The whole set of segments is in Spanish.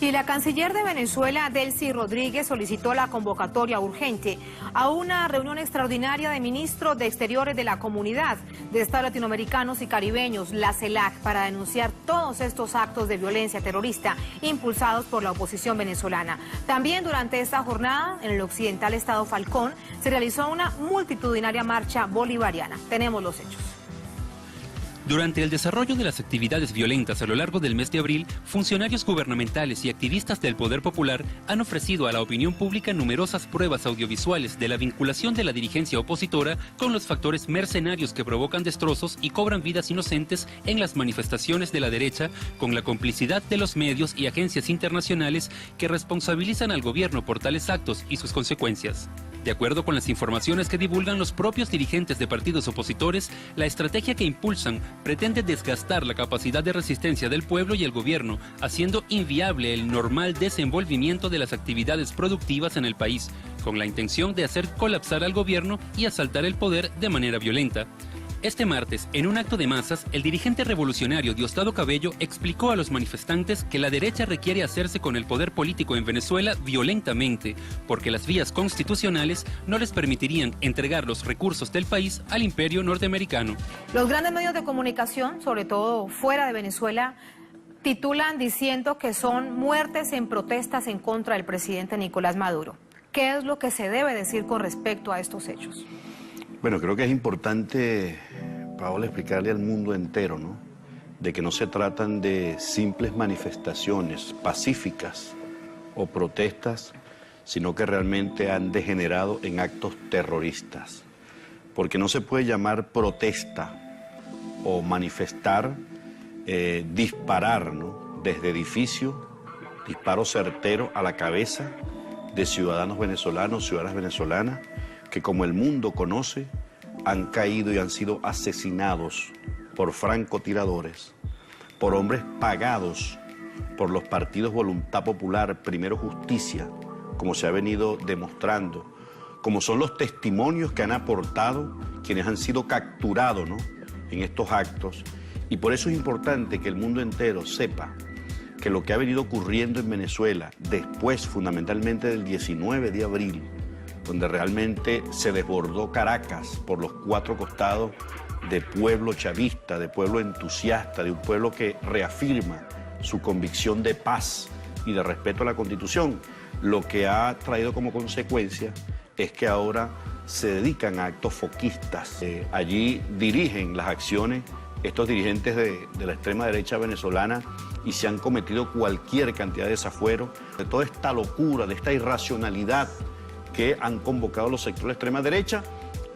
Y la canciller de Venezuela, Delcy Rodríguez, solicitó la convocatoria urgente a una reunión extraordinaria de ministros de Exteriores de la Comunidad de Estados Latinoamericanos y Caribeños, la CELAC, para denunciar todos estos actos de violencia terrorista impulsados por la oposición venezolana. También durante esta jornada, en el occidental estado Falcón, se realizó una multitudinaria marcha bolivariana. Tenemos los hechos. Durante el desarrollo de las actividades violentas a lo largo del mes de abril, funcionarios gubernamentales y activistas del Poder Popular han ofrecido a la opinión pública numerosas pruebas audiovisuales de la vinculación de la dirigencia opositora con los factores mercenarios que provocan destrozos y cobran vidas inocentes en las manifestaciones de la derecha, con la complicidad de los medios y agencias internacionales que responsabilizan al gobierno por tales actos y sus consecuencias. De acuerdo con las informaciones que divulgan los propios dirigentes de partidos opositores, la estrategia que impulsan pretende desgastar la capacidad de resistencia del pueblo y el gobierno, haciendo inviable el normal desenvolvimiento de las actividades productivas en el país, con la intención de hacer colapsar al gobierno y asaltar el poder de manera violenta. Este martes, en un acto de masas, el dirigente revolucionario Diosdado Cabello explicó a los manifestantes que la derecha requiere hacerse con el poder político en Venezuela violentamente, porque las vías constitucionales no les permitirían entregar los recursos del país al imperio norteamericano. Los grandes medios de comunicación, sobre todo fuera de Venezuela, titulan diciendo que son muertes en protestas en contra del presidente Nicolás Maduro. ¿Qué es lo que se debe decir con respecto a estos hechos? Bueno, creo que es importante, Paola, explicarle al mundo entero, ¿no?, de que no se tratan de simples manifestaciones pacíficas o protestas, sino que realmente han degenerado en actos terroristas. Porque no se puede llamar protesta o manifestar, disparar, ¿no?, desde edificios, disparo certero a la cabeza de ciudadanos venezolanos, ciudadanas venezolanas, que como el mundo conoce, han caído y han sido asesinados por francotiradores, por hombres pagados por los partidos Voluntad Popular, Primero Justicia, como se ha venido demostrando, como son los testimonios que han aportado quienes han sido capturados, ¿no?, en estos actos. Y por eso es importante que el mundo entero sepa que lo que ha venido ocurriendo en Venezuela, después fundamentalmente del 19 de abril, donde realmente se desbordó Caracas por los cuatro costados de pueblo chavista, de pueblo entusiasta, de un pueblo que reafirma su convicción de paz y de respeto a la Constitución, lo que ha traído como consecuencia es que ahora se dedican a actos foquistas. Allí dirigen las acciones estos dirigentes de la extrema derecha venezolana y se han cometido cualquier cantidad de desafueros, de toda esta locura, de esta irracionalidad que han convocado los sectores de extrema derecha,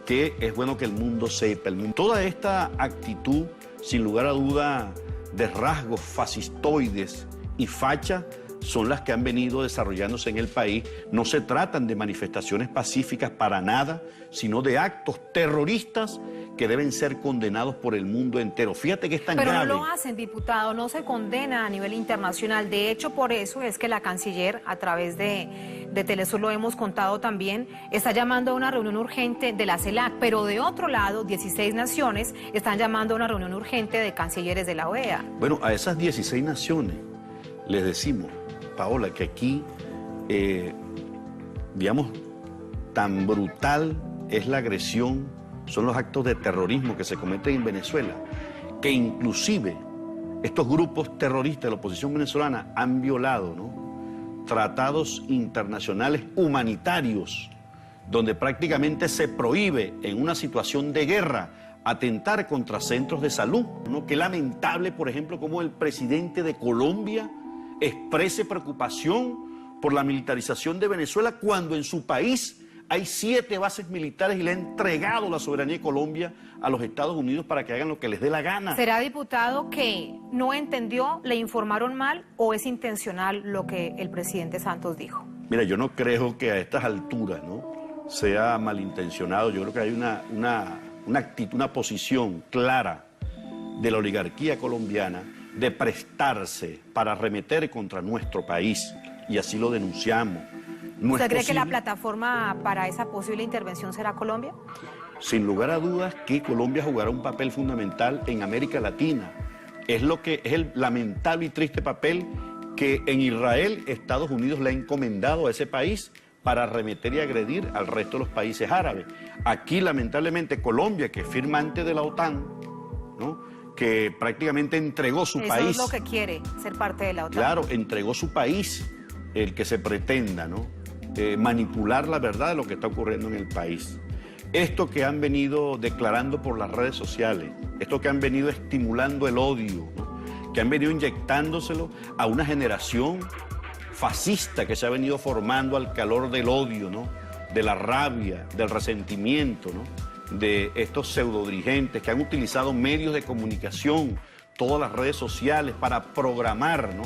que es bueno que el mundo sepa. Toda esta actitud, sin lugar a duda, de rasgos fascistoides y facha, son las que han venido desarrollándose en el país. No se tratan de manifestaciones pacíficas para nada, sino de actos terroristas que deben ser condenados por el mundo entero. Fíjate que es tan grave. Pero no lo hacen, diputado, no se condena a nivel internacional. De hecho, por eso es que la canciller, a través de Telesur lo hemos contado también, está llamando a una reunión urgente de la CELAC, pero de otro lado, 16 naciones están llamando a una reunión urgente de cancilleres de la OEA. Bueno, a esas 16 naciones les decimos, Paola, que aquí, digamos, tan brutal es la agresión, son los actos de terrorismo que se cometen en Venezuela, que inclusive estos grupos terroristas de la oposición venezolana han violado, ¿no?, tratados internacionales humanitarios, donde prácticamente se prohíbe en una situación de guerra atentar contra centros de salud, ¿no? Qué lamentable, por ejemplo, como el presidente de Colombia exprese preocupación por la militarización de Venezuela cuando en su país hay 7 bases militares y le ha entregado la soberanía de Colombia a los Estados Unidos para que hagan lo que les dé la gana. ¿Será, diputado, que no entendió, le informaron mal o es intencional lo que el presidente Santos dijo? Mira, yo no creo que a estas alturas, ¿no?, sea malintencionado. Yo creo que hay una actitud, una posición clara de la oligarquía colombiana de prestarse para arremeter contra nuestro país, y así lo denunciamos. No ¿Usted cree posible, que la plataforma para esa posible intervención será Colombia? Sin lugar a dudas que Colombia jugará un papel fundamental en América Latina. Es el lamentable y triste papel que en Israel Estados Unidos le ha encomendado a ese país para arremeter y agredir al resto de los países árabes. Aquí, lamentablemente, Colombia, que es firmante de la OTAN, ¿no?, que prácticamente entregó su país. Eso es lo que quiere, ser parte de la OTAN. Claro, entregó su país, el que se pretenda, ¿no?, manipular la verdad de lo que está ocurriendo en el país. Esto que han venido declarando por las redes sociales, esto que han venido estimulando el odio, ¿no?, que han venido inyectándoselo a una generación fascista que se ha venido formando al calor del odio, ¿no?, de la rabia, del resentimiento, ¿no?, de estos pseudodirigentes que han utilizado medios de comunicación, todas las redes sociales, para programar, ¿no?,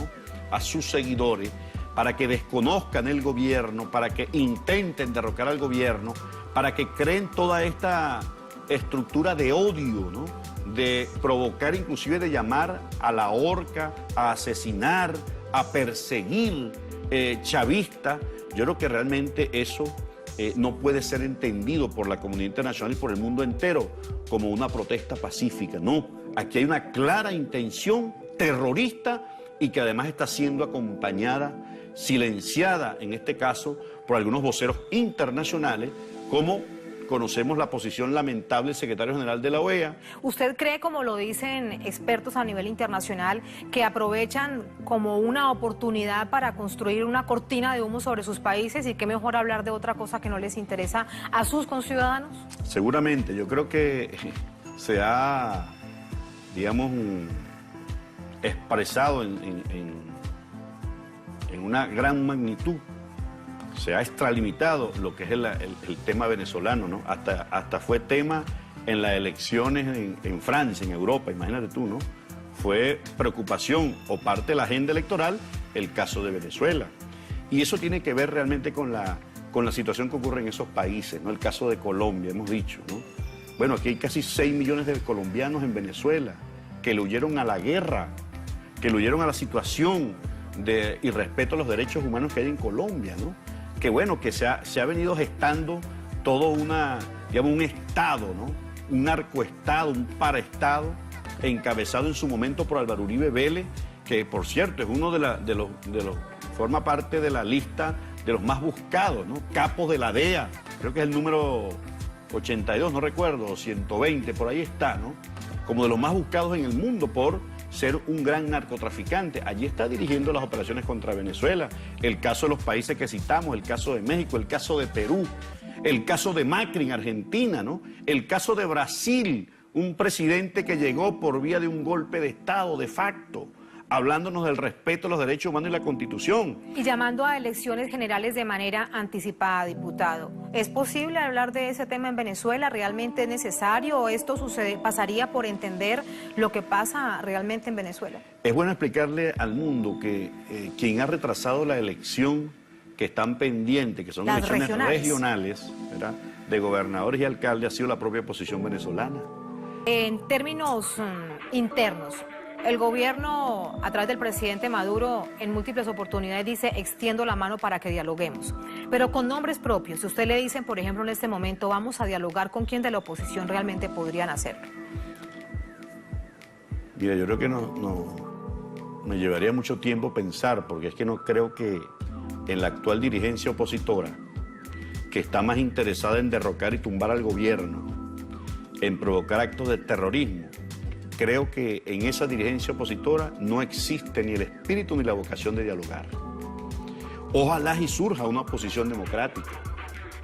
a sus seguidores, para que desconozcan el gobierno, para que intenten derrocar al gobierno, para que creen toda esta estructura de odio, ¿no?, de provocar, inclusive de llamar a la horca, a asesinar, a perseguir chavistas. Yo creo que realmente eso no puede ser entendido por la comunidad internacional y por el mundo entero como una protesta pacífica. No, aquí hay una clara intención terrorista y que además está siendo acompañada, silenciada en este caso, por algunos voceros internacionales, como conocemos la posición lamentable del secretario general de la OEA. ¿Usted cree, como lo dicen expertos a nivel internacional, que aprovechan como una oportunidad para construir una cortina de humo sobre sus países y qué mejor hablar de otra cosa que no les interesa a sus conciudadanos? Seguramente, yo creo que se ha, digamos, expresado en una gran magnitud. Se ha extralimitado lo que es el tema venezolano, ¿no? Hasta fue tema en las elecciones en Francia, en Europa, imagínate tú, ¿no? Fue preocupación o parte de la agenda electoral el caso de Venezuela. Y eso tiene que ver realmente con la situación que ocurre en esos países, ¿no? El caso de Colombia, hemos dicho, ¿no? Bueno, aquí hay casi 6 millones de colombianos en Venezuela que le huyeron a la guerra, que le huyeron a la situación de irrespeto a los derechos humanos que hay en Colombia, ¿no? Que bueno, que se ha venido gestando todo digamos, un Estado, ¿no?, un narcoestado, un paraestado, encabezado en su momento por Álvaro Uribe Vélez, que por cierto es uno de los forma parte de la lista de los más buscados, ¿no?, capos de la DEA, creo que es el número 82, no recuerdo, 120, por ahí está, ¿no?, como de los más buscados en el mundo por ser un gran narcotraficante. Allí está dirigiendo las operaciones contra Venezuela. El caso de los países que citamos, el caso de México, el caso de Perú, el caso de Macri en Argentina, ¿no?, el caso de Brasil, un presidente que llegó por vía de un golpe de Estado de facto, hablándonos del respeto a los derechos humanos y la Constitución. Y llamando a elecciones generales de manera anticipada, diputado. ¿Es posible hablar de ese tema en Venezuela? ¿Realmente es necesario o esto pasaría por entender lo que pasa realmente en Venezuela? Es bueno explicarle al mundo que quien ha retrasado la elección que están pendientes, que son las elecciones regionales, ¿verdad?, de gobernadores y alcaldes, ha sido la propia oposición venezolana. En términos internos, el gobierno, a través del presidente Maduro, en múltiples oportunidades dice, extiendo la mano para que dialoguemos. Pero con nombres propios, si usted le dicen, por ejemplo, en este momento, vamos a dialogar, ¿con quién de la oposición realmente podrían hacerlo? Mira, yo creo que me llevaría mucho tiempo pensar, porque es que no creo que en la actual dirigencia opositora, que está más interesada en derrocar y tumbar al gobierno, en provocar actos de terrorismo, creo que en esa dirigencia opositora no existe ni el espíritu ni la vocación de dialogar. Ojalá y surja una oposición democrática.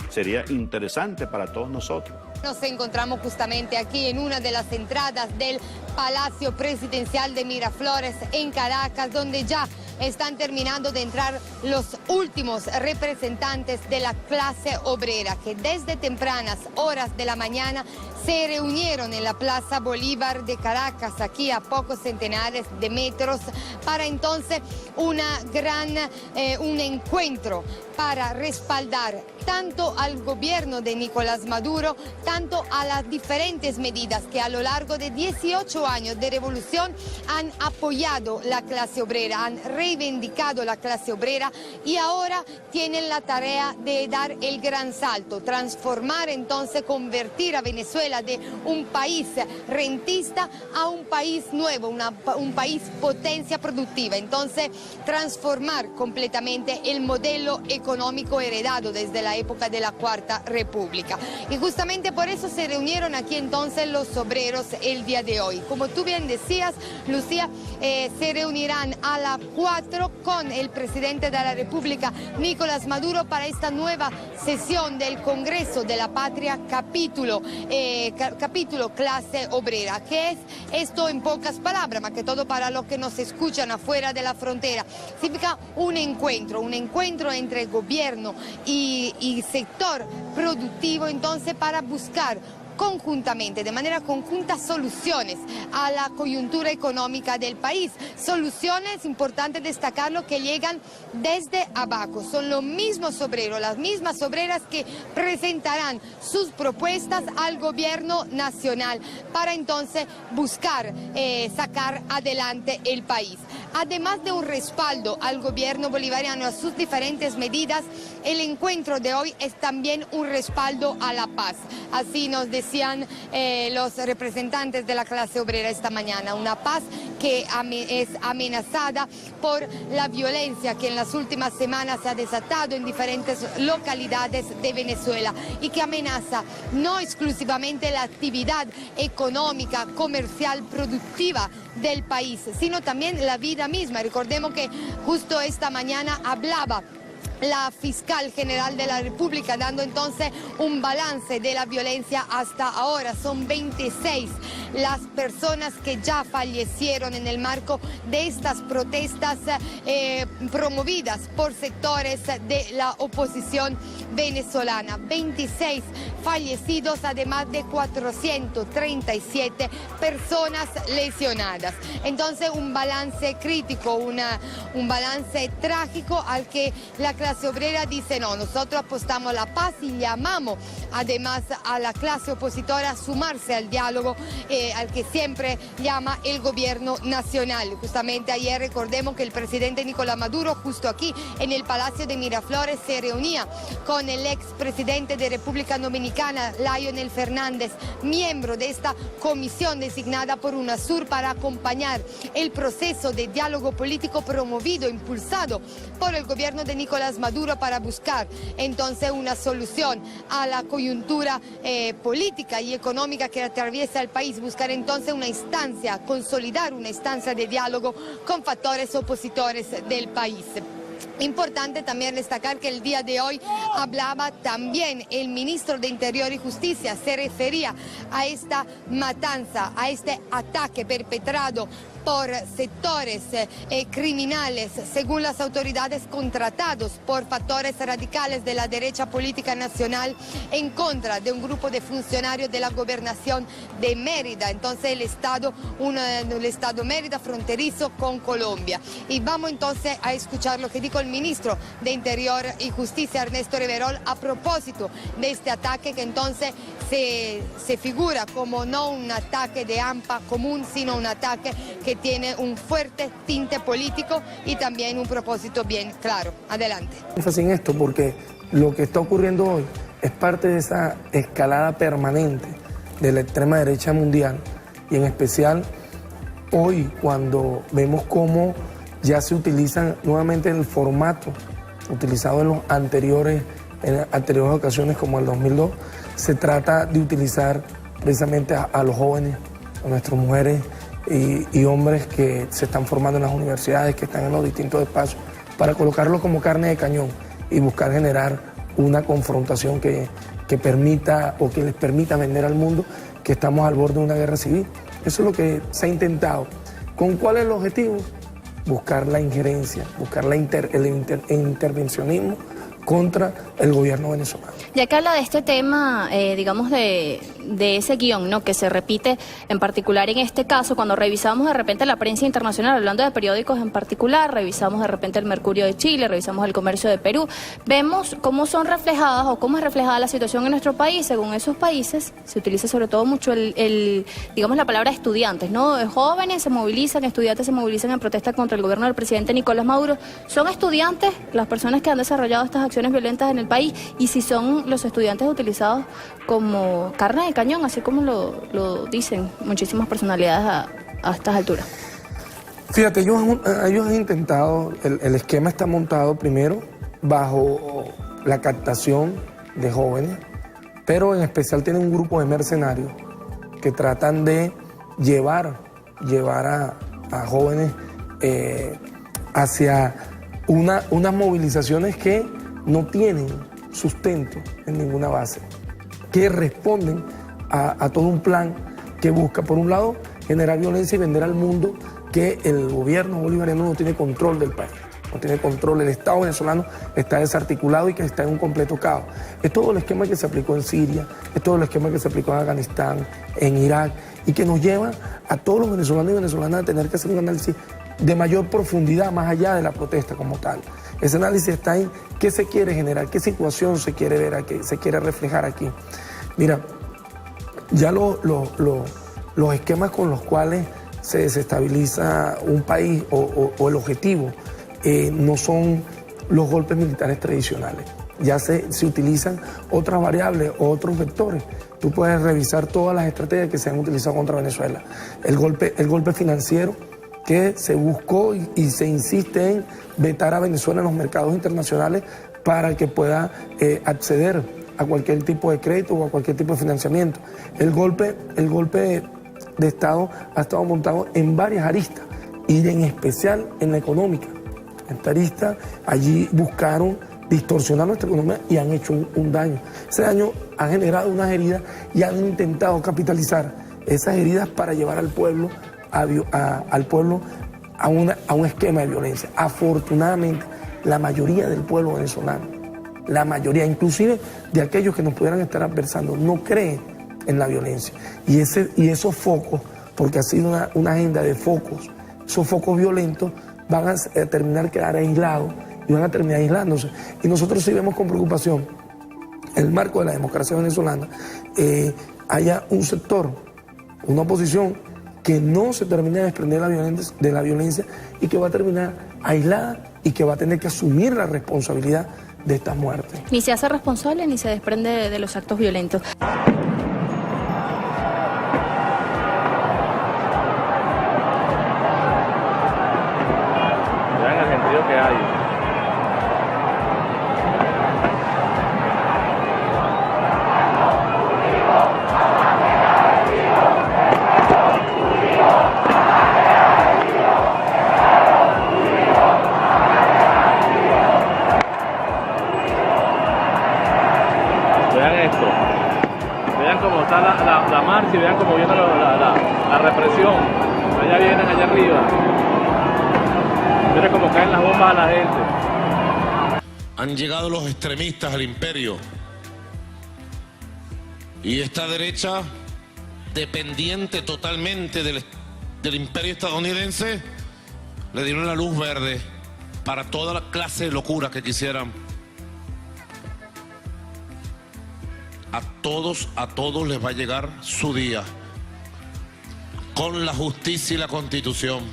Sería interesante para todos nosotros. Nos encontramos justamente aquí en una de las entradas del Palacio Presidencial de Miraflores en Caracas, donde ya están terminando de entrar los últimos representantes de la clase obrera, que desde tempranas horas de la mañana se reunieron en la Plaza Bolívar de Caracas, aquí a pocos centenares de metros, para entonces un encuentro para respaldar tanto al gobierno de Nicolás Maduro, tanto a las diferentes medidas que a lo largo de 18 años de revolución han apoyado la clase obrera, han reivindicado la clase obrera y ahora tienen la tarea de dar el gran salto, transformar entonces, convertir a Venezuela de un país rentista a un país nuevo, un país potencia productiva. Entonces, transformar completamente el modelo económico heredado desde la época de la Cuarta República. Y justamente por eso se reunieron aquí entonces los obreros el día de hoy. Como tú bien decías, Lucía, se reunirán a las 4 con el presidente de la República, Nicolás Maduro, para esta nueva sesión del Congreso de la Patria, capítulo clase obrera. ¿Qué es esto en pocas palabras? Más que todo para los que nos escuchan afuera de la frontera. Significa un encuentro entre gobierno y sector productivo, entonces, para buscar conjuntamente, de manera conjunta, soluciones a la coyuntura económica del país. Soluciones, importante destacarlo, que llegan desde abajo. Son los mismos obreros, las mismas obreras que presentarán sus propuestas al gobierno nacional para entonces buscar sacar adelante el país. Además de un respaldo al gobierno bolivariano, a sus diferentes medidas, el encuentro de hoy es también un respaldo a la paz. Así nos decían los representantes de la clase obrera esta mañana, una paz que es amenazada por la violencia que en las últimas semanas se ha desatado en diferentes localidades de Venezuela y que amenaza no exclusivamente la actividad económica, comercial, productiva del país, sino también la vida misma. Recordemos que justo esta mañana hablaba la fiscal general de la República, dando entonces un balance de la violencia hasta ahora. Son 26 las personas que ya fallecieron en el marco de estas protestas promovidas por sectores de la oposición venezolana. 26 fallecidos, además de 437 personas lesionadas. Entonces, un balance crítico, un balance trágico al que la clase obrera dice no. Nosotros apostamos a la paz y llamamos además a la clase opositora a sumarse al diálogo al que siempre llama el gobierno nacional. Justamente ayer recordemos que el presidente Nicolás Maduro, justo aquí en el Palacio de Miraflores, se reunía con el expresidente de República Dominicana, Leonel Fernández, miembro de esta comisión designada por UNASUR para acompañar el proceso de diálogo político promovido, impulsado por el gobierno de Nicolás Maduro, para buscar entonces una solución a la coyuntura política y económica que atraviesa el país, buscar entonces una instancia, consolidar una instancia de diálogo con factores opositores del país. Importante también destacar que el día de hoy hablaba también el ministro de Interior y Justicia, se refería a esta matanza, a este ataque perpetrado por sectores criminales, según las autoridades, contratados por factores radicales de la derecha política nacional en contra de un grupo de funcionarios de la gobernación de Mérida, entonces el estado Mérida fronterizo con Colombia. Y vamos entonces a escuchar lo que dijo el ministro de Interior y Justicia, Ernesto Reverol, a propósito de este ataque que entonces se figura como no un ataque de AMPA común, sino un ataque que tiene un fuerte tinte político y también un propósito bien claro. Adelante. Énfasis en esto porque lo que está ocurriendo hoy es parte de esa escalada permanente de la extrema derecha mundial, y en especial hoy, cuando vemos cómo ya se utilizan nuevamente el formato utilizado en anteriores ocasiones, como el 2002, se trata de utilizar precisamente a los jóvenes, a nuestras mujeres y hombres que se están formando en las universidades, que están en los distintos espacios, para colocarlos como carne de cañón y buscar generar una confrontación que permita o que les permita vender al mundo que estamos al borde de una guerra civil. Eso es lo que se ha intentado. ¿Con cuál es el objetivo? Buscar la injerencia, buscar el intervencionismo contra el gobierno venezolano. Ya que habla de este tema, digamos, de ese guión, ¿no?, que se repite en particular en este caso, cuando revisamos de repente la prensa internacional, hablando de periódicos en particular, revisamos de repente el Mercurio de Chile, revisamos el Comercio de Perú, vemos cómo son reflejadas o cómo es reflejada la situación en nuestro país. Según esos países, se utiliza sobre todo mucho digamos, la palabra estudiantes, ¿no? Jóvenes se movilizan, estudiantes se movilizan en protesta contra el gobierno del presidente Nicolás Maduro. ¿Son estudiantes las personas que han desarrollado estas acciones violentas en el país? Y si son los estudiantes utilizados como carne de cañón, así como lo dicen muchísimas personalidades a estas alturas. Fíjate, ellos han intentado, el esquema está montado primero bajo la captación de jóvenes, pero en especial tienen un grupo de mercenarios que tratan de llevar a jóvenes hacia unas movilizaciones que no tienen sustento en ninguna base, que responden a todo un plan que busca, por un lado, generar violencia y vender al mundo que el gobierno bolivariano no tiene control del país, no tiene control, el Estado venezolano está desarticulado y que está en un completo caos. Es todo el esquema que se aplicó en Siria, es todo el esquema que se aplicó en Afganistán, en Irak, y que nos lleva a todos los venezolanos y venezolanas a tener que hacer un análisis de mayor profundidad, más allá de la protesta como tal. Ese análisis está en qué se quiere generar, qué situación se quiere ver aquí, se quiere reflejar aquí. Mira, ya los esquemas con los cuales se desestabiliza un país o el objetivo no son los golpes militares tradicionales. Ya se utilizan otras variables, otros vectores. Tú puedes revisar todas las estrategias que se han utilizado contra Venezuela. El golpe financiero que se buscó y se insiste en vetar a Venezuela en los mercados internacionales para que pueda acceder a cualquier tipo de crédito o a cualquier tipo de financiamiento. El golpe de Estado ha estado montado en varias aristas y en especial en la económica. En esta arista, allí buscaron distorsionar nuestra economía y han hecho un daño. Ese daño ha generado unas heridas y han intentado capitalizar esas heridas para llevar al pueblo a un esquema de violencia. Afortunadamente, la mayoría del pueblo venezolano, la mayoría, inclusive de aquellos que nos pudieran estar adversando, no creen en la violencia. Y esos focos, porque ha sido una agenda de focos, esos focos violentos van a terminar quedar aislados y van a terminar aislándose. Y nosotros sí vemos con preocupación, en el marco de la democracia venezolana, haya un sector, una oposición que no se termine de desprender de la violencia y que va a terminar aislada y que va a tener que asumir la responsabilidad de estas muertes. Ni se hace responsable ni se desprende de los actos violentos. Vean el sentido que hay. Vean esto, vean cómo está la marcha y vean cómo viene la represión. Allá vienen, allá arriba. Miren cómo caen las bombas a la gente. Han llegado los extremistas al imperio. Y esta derecha, dependiente totalmente del imperio estadounidense, le dieron la luz verde para toda la clase de locura que quisieran. A todos les va a llegar su día, con la justicia y la Constitución.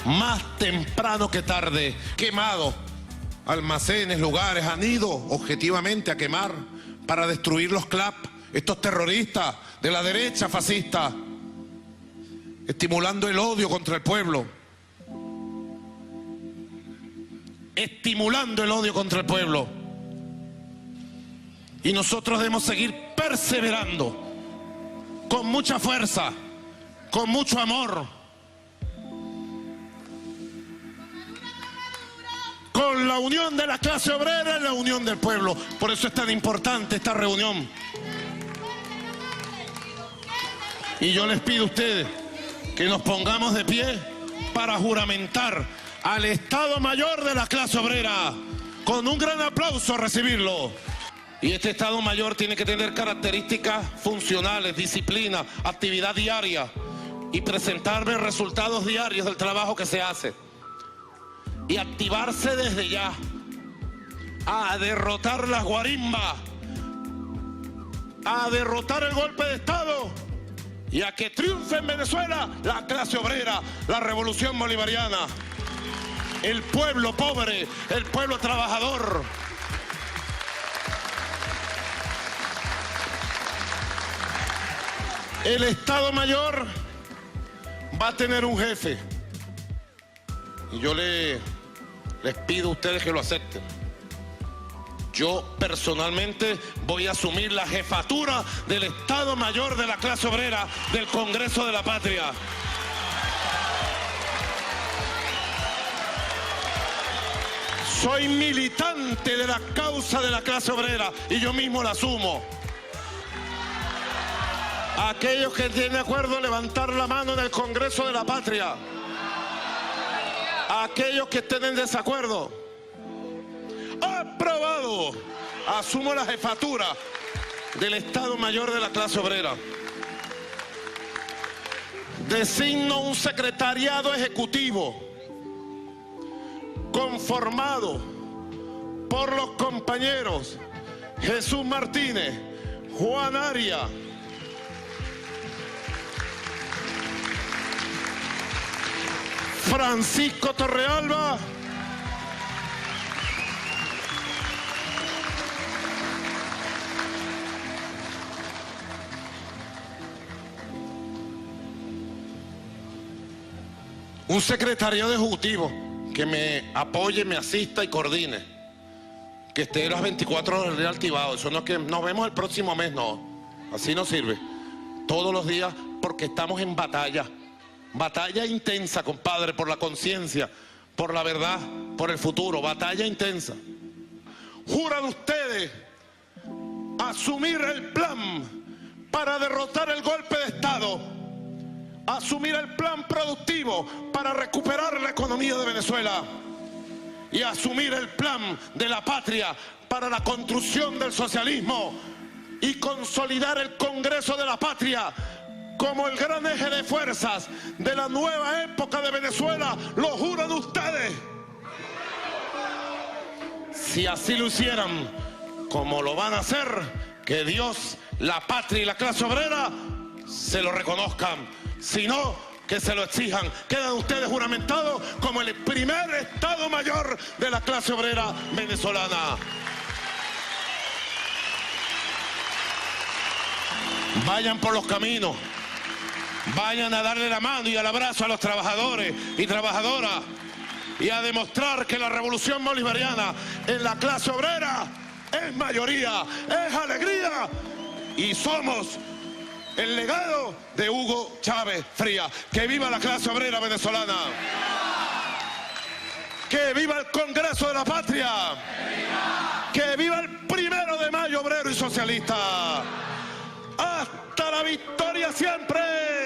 Más temprano que tarde, quemado. Almacenes, lugares, han ido objetivamente a quemar para destruir los CLAP, estos terroristas de la derecha fascista, estimulando el odio contra el pueblo. Estimulando el odio contra el pueblo. Y nosotros debemos seguir perseverando con mucha fuerza, con mucho amor, con la unión de la clase obrera y la unión del pueblo. Por eso es tan importante esta reunión. Y yo les pido a ustedes que nos pongamos de pie para juramentar al Estado Mayor de la clase obrera, con un gran aplauso a recibirlo. Y este Estado Mayor tiene que tener características funcionales, disciplina, actividad diaria y presentarme resultados diarios del trabajo que se hace. Y activarse desde ya a derrotar las guarimbas, a derrotar el golpe de Estado y a que triunfe en Venezuela la clase obrera, la revolución bolivariana, el pueblo pobre, el pueblo trabajador. El Estado Mayor va a tener un jefe y yo les pido a ustedes que lo acepten. Yo personalmente voy a asumir la jefatura del Estado Mayor de la clase obrera del Congreso de la Patria. Soy militante de la causa de la clase obrera y yo mismo la asumo. Aquellos que tienen de acuerdo, levantar la mano en el Congreso de la Patria. Aquellos que estén en desacuerdo. Aprobado. Asumo la jefatura del Estado Mayor de la clase obrera. Designo un secretariado ejecutivo conformado por los compañeros Jesús Martínez, Juan Arias, Francisco Torrealba, un secretario ejecutivo que me apoye, me asista y coordine, que esté las 24 horas del día activado. Eso no es que nos vemos el próximo mes, no, así no sirve. Todos los días, porque estamos en batalla. Batalla intensa, compadre, por la conciencia, por la verdad, por el futuro. Batalla intensa. ¿Juran ustedes asumir el plan para derrotar el golpe de Estado? Asumir el plan productivo para recuperar la economía de Venezuela. Y asumir el plan de la patria para la construcción del socialismo. Y consolidar el Congreso de la Patria como el gran eje de fuerzas de la nueva época de Venezuela. ¿Lo juran ustedes? Si así lo hicieran, como lo van a hacer, que Dios, la patria y la clase obrera se lo reconozcan. Si no, que se lo exijan. Quedan ustedes juramentados como el primer Estado Mayor de la clase obrera venezolana. Vayan por los caminos. Vayan a darle la mano y el abrazo a los trabajadores y trabajadoras y a demostrar que la revolución bolivariana en la clase obrera es mayoría, es alegría y somos el legado de Hugo Chávez Frías. ¡Que viva la clase obrera venezolana! ¡Que viva el Congreso de la Patria! ¡Que viva el 1 de mayo obrero y socialista! ¡Hasta la victoria siempre!